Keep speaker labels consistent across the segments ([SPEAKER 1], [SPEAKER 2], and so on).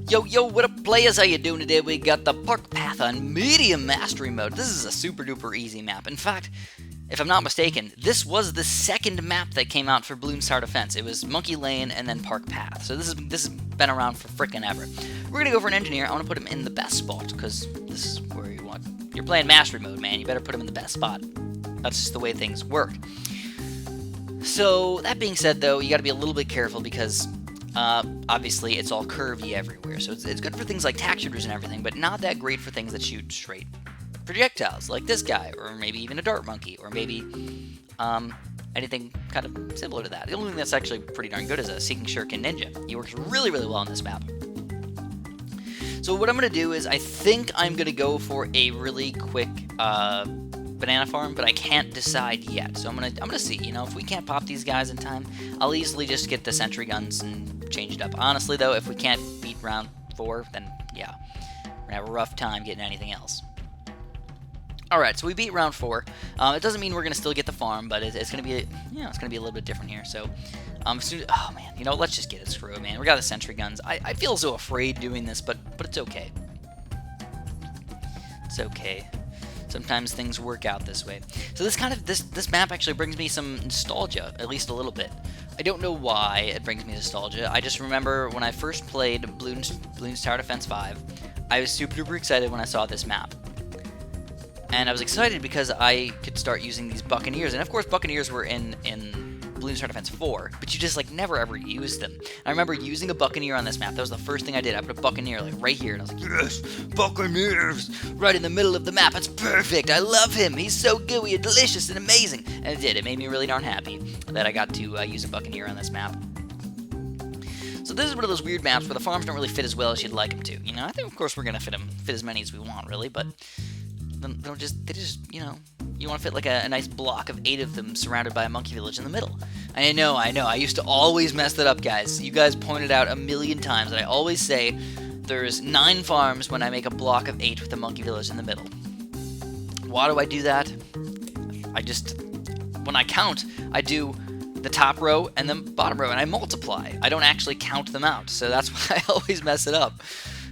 [SPEAKER 1] Yo, what up, players? How you doing today? We got the Park Path on Medium Mastery Mode. This is a super duper easy map. In fact, if I'm not mistaken, this was the second map that came out for Bloons Tower Defense. It was Monkey Lane and then Park Path. So this has been around for frickin' ever. We're gonna go for an engineer. I want to put him in the best spot because this is where you want. You're playing Mastery Mode, man. You better put him in the best spot. That's just the way things work. So that being said, though, you got to be a little bit careful because obviously it's all curvy everywhere. So it's good for things like tack shooters and everything, but not that great for things that shoot straight projectiles, like this guy, or maybe even a dart monkey, or maybe anything kind of similar to that. The only thing that's actually pretty darn good is a Seeking Shuriken Ninja. He works really, really well on this map. So what I'm going to do is I think I'm going to go for a really quick banana farm, but I can't decide yet. So I'm gonna see. You know, if we can't pop these guys in time, I'll easily just get the sentry guns and change it up. Honestly, though, if we can't beat round 4, then yeah, we're gonna have a rough time getting anything else. All right, so we beat round 4. It doesn't mean we're gonna still get the farm, but it's gonna be it's gonna be a little bit different here. So oh man, you know, let's just get it. Screw it, man. We got the sentry guns. I feel so afraid doing this, but it's okay. It's okay. Sometimes things work out this way. So this map actually brings me some nostalgia, at least a little bit. I don't know why it brings me nostalgia. I just remember when I first played Bloons Tower Defense 5, I was super duper excited when I saw this map. And I was excited because I could start using these Buccaneers. And of course Buccaneers were in Bloons Tower Defense 4, but you just like never ever used them. I remember using a Buccaneer on this map. That was the first thing I did. I put a Buccaneer like right here, and I was like, yes, Buccaneers, right in the middle of the map. It's perfect. I love him. He's so gooey and delicious and amazing. And it did. It made me really darn happy that I got to use a Buccaneer on this map. So this is one of those weird maps where the farms don't really fit as well as you'd like them to. You know, I think of course we're gonna fit as many as we want, really, but they just, you know, you want to fit like a nice block of 8 of them surrounded by a monkey village in the middle. I know, I used to always mess that up, guys. You guys pointed out a million times that I always say there's 9 farms when I make a block of 8 with a monkey village in the middle. Why do I do that? When I count, I do the top row and the bottom row, and I multiply. I don't actually count them out, so that's why I always mess it up.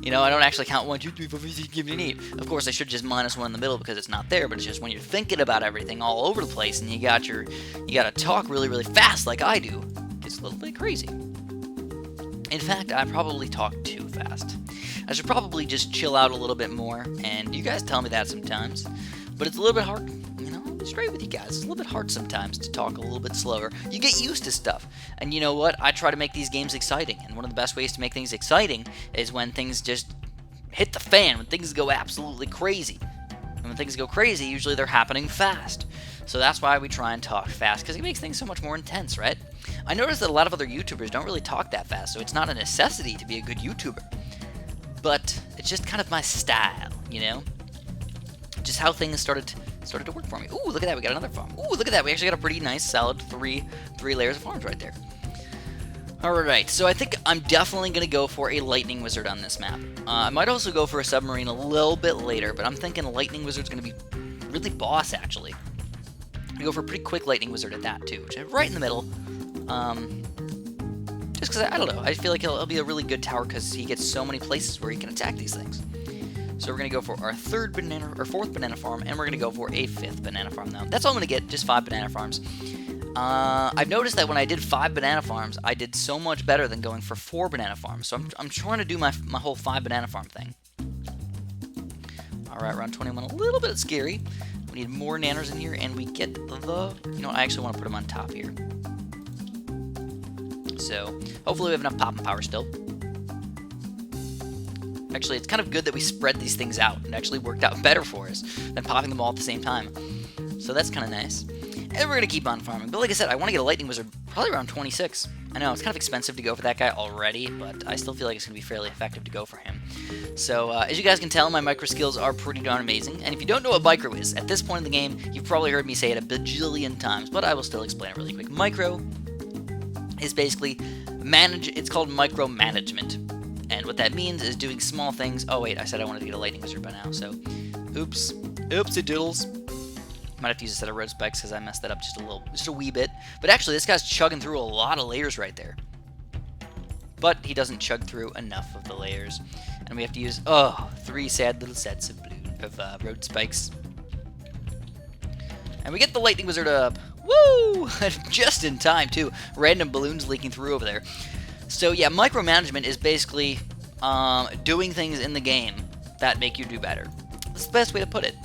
[SPEAKER 1] You know, I don't actually count 1, 2, 3, 4, 5, 6, 7, 8. Of course, I should just minus 1 in the middle because it's not there, but it's just when you're thinking about everything all over the place and you gotta talk really, really fast like I do, it's a little bit crazy. In fact, I probably talk too fast. I should probably just chill out a little bit more, and you guys tell me that sometimes, but it's a little bit hard. You know, I'm straight with you guys. It's a little bit hard sometimes to talk a little bit slower. You get used to stuff. And you know what? I try to make these games exciting. And one of the best ways to make things exciting is when things just hit the fan, when things go absolutely crazy. And when things go crazy, usually they're happening fast. So that's why we try and talk fast, because it makes things so much more intense, right? I noticed that a lot of other YouTubers don't really talk that fast, so it's not a necessity to be a good YouTuber. But it's just kind of my style, you know? Just how things started to work for me. Ooh, look at that, we got another farm. Ooh, look at that, we actually got a pretty nice, solid three layers of farms right there. Alright, so I think I'm definitely going to go for a Lightning Wizard on this map. I might also go for a Submarine a little bit later, but I'm thinking a Lightning Wizard's going to be really boss, actually. I go for a pretty quick Lightning Wizard at that, too, which is right in the middle. Just because, I don't know, I feel like he'll be a really good tower because he gets so many places where he can attack these things. So we're going to go for our 4th banana farm, and we're going to go for a 5th banana farm, though. That's all I'm going to get, just 5 banana farms. I've noticed that when I did 5 banana farms, I did so much better than going for 4 banana farms. So I'm trying to do my whole 5 banana farm thing. Alright, round 21, a little bit scary. We need more nanners in here, and we get the... You know, I actually want to put them on top here. So, hopefully we have enough popping power still. Actually, it's kind of good that we spread these things out. It actually worked out better for us than popping them all at the same time. So that's kind of nice. And we're going to keep on farming. But like I said, I want to get a Lightning Wizard probably around 26. I know, it's kind of expensive to go for that guy already, but I still feel like it's going to be fairly effective to go for him. So, as you guys can tell, my micro skills are pretty darn amazing. And if you don't know what micro is, at this point in the game, you've probably heard me say it a bajillion times, but I will still explain it really quick. Micro is basically it's called micromanagement. And what that means is doing small things. Oh wait, I said I wanted to get a Lightning Wizard by now, so oops. Oopsie doodles. Might have to use a set of red spikes because I messed that up just a wee bit. But actually, this guy's chugging through a lot of layers right there. but he doesn't chug through enough of the layers. And we have to use, 3 sad little sets of road spikes. And we get the lightning wizard up. Woo! Just in time, too. Random balloons leaking through over there. So yeah, micromanagement is basically doing things in the game that make you do better. That's the best way to put it.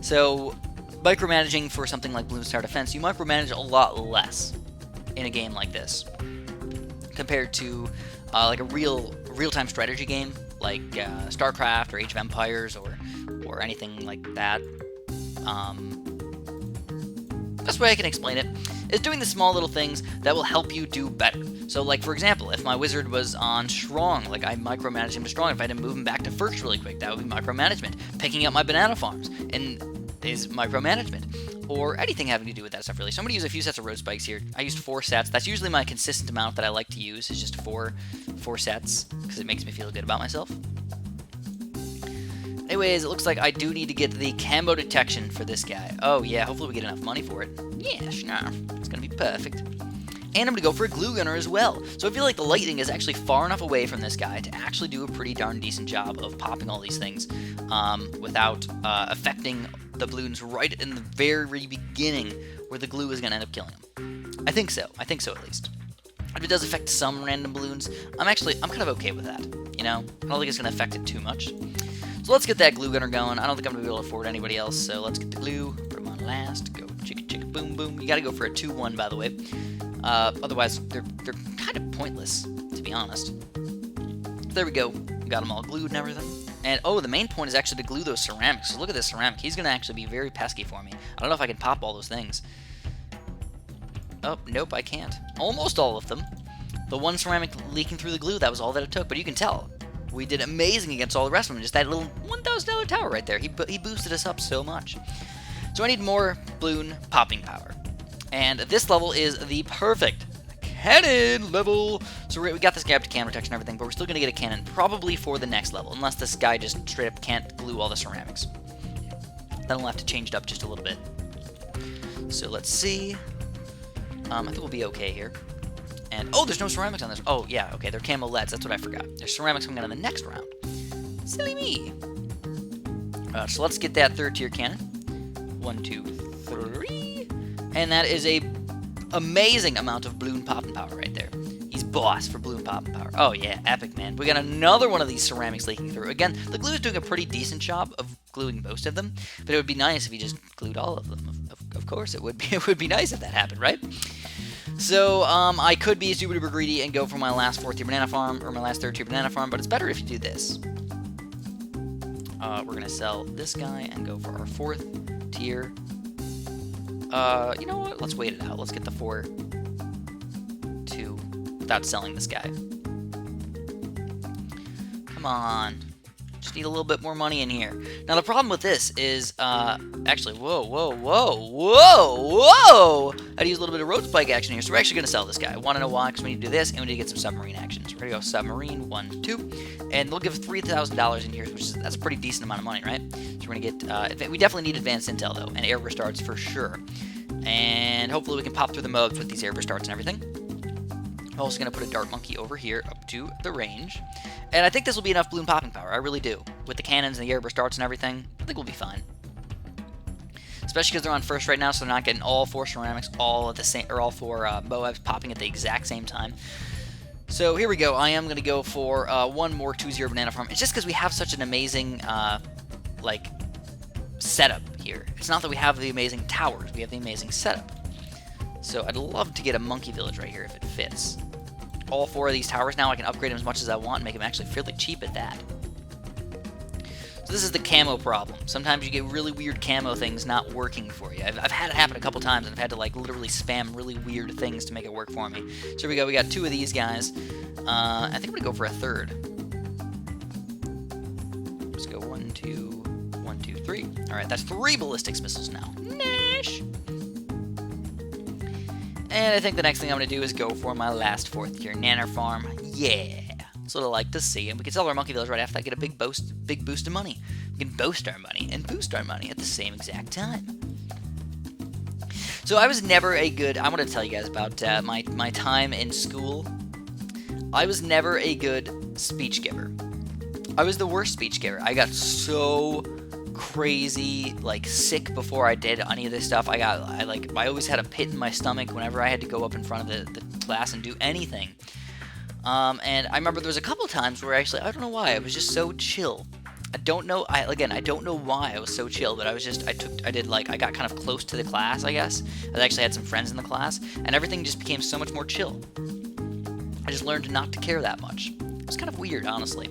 [SPEAKER 1] So micromanaging for something like Bloons Tower Defense, you micromanage a lot less in a game like this compared to like a real-time strategy game like StarCraft or Age of Empires or anything like that. Best way I can explain it is doing the small little things that will help you do better. So, like, for example, if my wizard was on strong, like I micromanaged him to strong, if I had to move him back to first really quick, that would be micromanagement. Picking up my banana farms is micromanagement. Or anything having to do with that stuff, really. So I'm going to use a few sets of road spikes here. I used 4 sets. That's usually my consistent amount that I like to use, is just 4 sets, because it makes me feel good about myself. Anyways, it looks like I do need to get the camo detection for this guy. Oh yeah, hopefully we get enough money for it. Yeah, sure. It's gonna be perfect. And I'm gonna go for a glue gunner as well. So I feel like the lightning is actually far enough away from this guy to actually do a pretty darn decent job of popping all these things without affecting the balloons right in the very beginning where the glue is gonna end up killing them. I think so. I think so at least. If it does affect some random balloons, I'm kind of okay with that. You know, I don't think it's gonna affect it too much. So let's get that glue gunner going. I don't think I'm going to be able to afford anybody else, so let's get the glue, put them on last, go chicka chicka boom boom. You got to go for a 2-1, by the way. Otherwise, they're kind of pointless, to be honest. There we go. We got them all glued and everything. And, the main point is actually to glue those ceramics. So look at this ceramic. He's going to actually be very pesky for me. I don't know if I can pop all those things. Oh, nope, I can't. Almost all of them. The one ceramic leaking through the glue, that was all that it took, but you can tell. We did amazing against all the rest of them. Just that little $1,000 tower right there. He boosted us up so much. So I need more balloon popping power. And this level is the perfect cannon level. So we got this guy up to cannon protection and everything, but we're still going to get a cannon probably for the next level, unless this guy just straight up can't glue all the ceramics. Then we'll have to change it up just a little bit. So let's see. I think we'll be okay here. And, there's no ceramics on this. Oh, yeah, okay, they're camo LEDs. That's what I forgot. There's ceramics coming out in the next round. Silly me. So let's get that 3rd tier cannon. 1, 2, 3. And that is a amazing amount of balloon popping power right there. He's boss for balloon popping power. Oh, yeah, epic, man. We got another one of these ceramics leaking through. Again, the glue is doing a pretty decent job of gluing most of them, but it would be nice if he just glued all of them. Of course, it would be nice if that happened, right? So, I could be super duper greedy and go for my last 4th tier banana farm, or my last 3rd tier banana farm, but it's better if you do this. We're gonna sell this guy and go for our 4th tier. You know what? Let's wait it out. Let's get the 4-2 without selling this guy. Come on. Just need a little bit more money in here. Now, the problem with this is, actually, whoa. I had to use a little bit of road spike action here, so we're actually going to sell this guy. I want to know why, because we need to do this, and we need to get some submarine action. So we're going to go submarine, 1, 2, and they'll give us $3,000 in here, that's a pretty decent amount of money, right? So we're going to get, we definitely need advanced intel, though, and air restarts for sure. And hopefully we can pop through the mobs with these air restarts and everything. I'm also going to put a dart monkey over here up to the range. And I think this will be enough balloon popping power. I really do. With the cannons and the air starts and everything, I think we'll be fine. Especially because they're on first right now, so they're not getting all 4 ceramics all at the same, or all 4 Moabs popping at the exact same time. So here we go. I am going to go for one more 2-0 banana farm. It's just because we have such an amazing setup here. It's not that we have the amazing towers. We have the amazing setup. So I'd love to get a monkey village right here if it fits. All 4 of these towers now, I can upgrade them as much as I want and make them actually fairly cheap at that. So this is the camo problem. Sometimes you get really weird camo things not working for you. I've had it happen a couple times, and I've had to literally spam really weird things to make it work for me. So here we go. We got 2 of these guys. I think I'm going to go for a 3rd. Let's go 1, 2, 1, 2, 3. All right, that's 3 ballistics missiles now. Nash! And I think the next thing I'm going to do is go for my last 4th tier nanner farm. Yeah! That's what I like to see. And we can sell our monkey village right after that, get a big boost of money. We can boast our money and boost our money at the same exact time. So I was never a good... I want to tell you guys about my time in school. I was never a good speech giver. I was the worst speech giver. I got so crazy, like, sick before I did any of this stuff. I always had a pit in my stomach whenever I had to go up in front of the class and do anything. And I remember there was a couple times where actually, I don't know why, I was just so chill. I don't know why I was so chill, but I got kind of close to the class, I guess. I actually had some friends in the class, and everything just became so much more chill. I just learned not to care that much. It was kind of weird, honestly.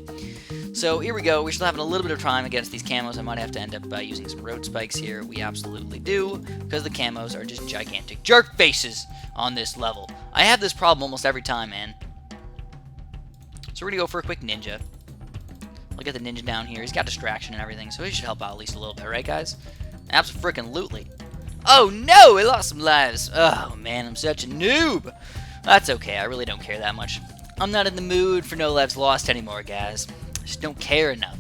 [SPEAKER 1] So here we go. We're still having a little bit of time against these camos. I might have to end up using some road spikes here. We absolutely do, because the camos are just gigantic jerk faces on this level. I have this problem almost every time, man. So we're going to go for a quick ninja. Look at the ninja down here. He's got distraction and everything, so he should help out at least a little bit, right, guys? Abso-frickin-lutely. Oh, no! I lost some lives. Oh, man, I'm such a noob. That's okay. I really don't care that much. I'm not in the mood for no lives lost anymore, guys. I just don't care enough.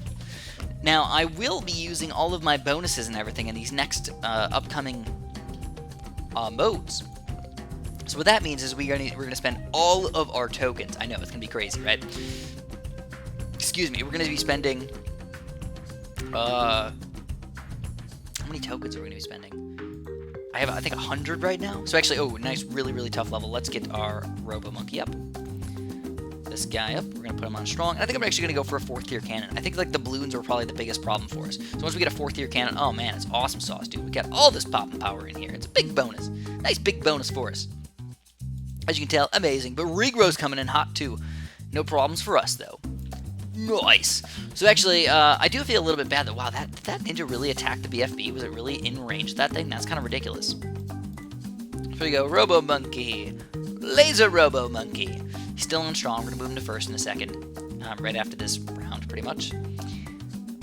[SPEAKER 1] Now, I will be using all of my bonuses and everything in these next upcoming modes. So what that means is we're gonna spend all of our tokens. I know, it's gonna be crazy, right? Excuse me, we're gonna be spending how many tokens are we gonna be spending? I have, I think, 100 right now. So actually, oh, nice, really, really tough level. Let's get our Robo Monkey up. This guy up. We're going to put him on strong. I think I'm actually going to go for a 4th tier cannon. I think, like, the balloons are probably the biggest problem for us. So once we get a 4th tier cannon, oh, man, it's awesome sauce, dude. We got all this popping power in here. It's a big bonus. Nice big bonus for us. As you can tell, amazing. But regrow's coming in hot, too. No problems for us, though. Nice. So actually, I do feel a little bit bad that, wow, that ninja really attacked the BFB. Was it really in range of that thing? That's kind of ridiculous. Here we go. Robo Monkey. Laser Robo Monkey. He's still on strong. We're going to move him to first in a second. Right after this round, pretty much.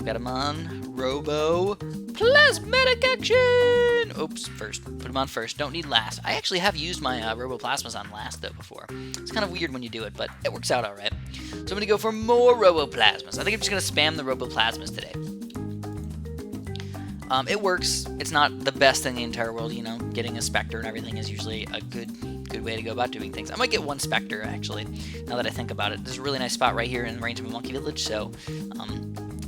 [SPEAKER 1] Got him on Robo Plasmatic Action! Oops, first. Put him on first. Don't need last. I actually have used my Robo Plasmas on last, though, before. It's kind of weird when you do it, but it works out alright. So I'm going to go for more Robo Plasmas. I think I'm just going to spam the Robo Plasmas today. It works. It's not the best in the entire world, you know. Getting a Spectre and everything is usually a good way to go about doing things. I might get one Spectre, actually, now that I think about it. There's a really nice spot right here in the range of a Monkey Village, so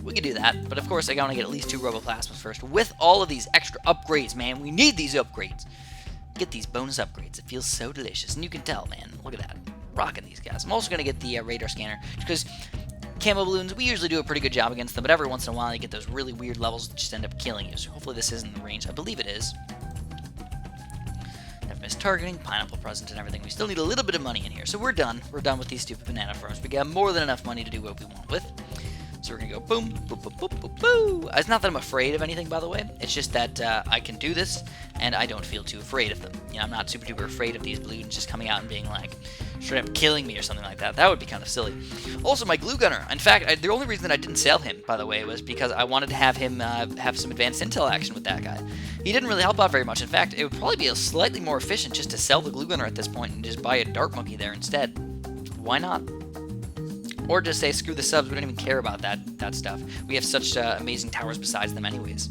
[SPEAKER 1] we could do that. But of course, I gotta get at least 2 Robo Plasmas first. With all of these extra upgrades, man, we need these upgrades. Get these bonus upgrades. It feels so delicious, and you can tell, man. Look at that. Rocking these guys. I'm also gonna get the radar scanner, because camo balloons, we usually do a pretty good job against them, but every once in a while you get those really weird levels that just end up killing you. So hopefully this isn't the range. I believe it is. Never miss targeting, pineapple present and everything. We still need a little bit of money in here. So we're done. We're done with these stupid banana farms. We got more than enough money to do what we want with. So we're going to go boom, boom, boom, boom, boom, boom. It's not that I'm afraid of anything, by the way. It's just that I can do this, and I don't feel too afraid of them. You know, I'm not super duper afraid of these balloons just coming out and being like, straight up killing me or something like that. That would be kind of silly. Also, my glue gunner. In fact, the only reason that I didn't sell him, by the way, was because I wanted to have him have some advanced intel action with that guy. He didn't really help out very much. In fact, it would probably be slightly more efficient just to sell the glue gunner at this point and just buy a dart monkey there instead. Why not? Or just say, screw the subs, we don't even care about that stuff. We have such amazing towers besides them anyways.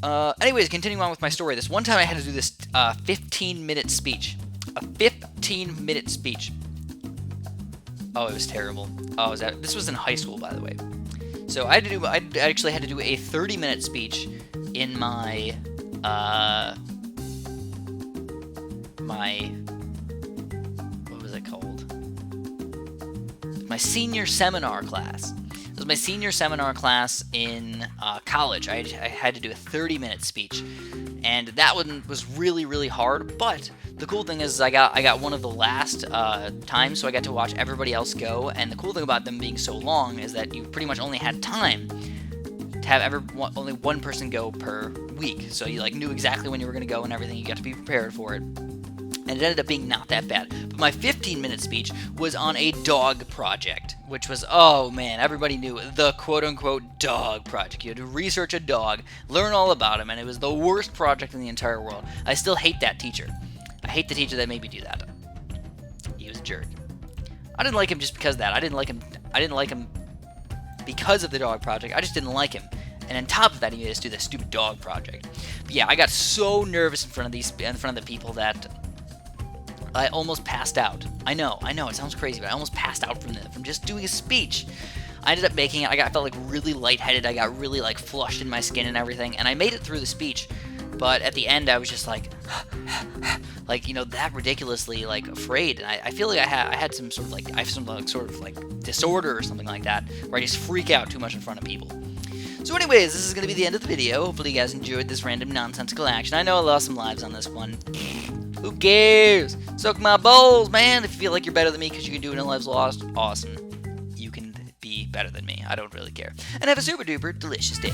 [SPEAKER 1] Anyways, continuing on with my story. This one time I had to do this 15-minute speech. A 15-minute speech. Oh, it was terrible. Oh, this was in high school, by the way. So I actually had to do a 30-minute speech in my what was it called? My senior seminar class. It was my senior seminar class in college. I had to do a 30-minute speech, and that one was really, really hard. But the cool thing is, I got one of the last times, so I got to watch everybody else go. And the cool thing about them being so long is that you pretty much only had time to have only one person go per week. So you knew exactly when you were going to go and everything. You got to be prepared for it. And it ended up being not that bad. But my 15-minute speech was on a dog project, which was, oh man, everybody knew the quote-unquote dog project. You had to research a dog, learn all about him, and it was the worst project in the entire world. I still hate that teacher. I hate the teacher that made me do that. He was a jerk. I didn't like him just because of that. I didn't like him because of the dog project. I just didn't like him. And on top of that, he made us do this stupid dog project. But yeah, I got so nervous in front of the people that I almost passed out. I know, it sounds crazy, but I almost passed out from just doing a speech. I ended up making it. I felt like really lightheaded. I got really like flushed in my skin and everything, and I made it through the speech. But at the end, I was just like, like, you know, that ridiculously like afraid. And I feel like I had some sort of like, I have some like, sort of like disorder or something like that, where I just freak out too much in front of people. So anyways, this is going to be the end of the video. Hopefully you guys enjoyed this random nonsensical action. I know I lost some lives on this one. Who cares? Suck my balls, man. If you feel like you're better than me because you can do it in lives lost, awesome. You can be better than me. I don't really care. And have a super duper delicious day.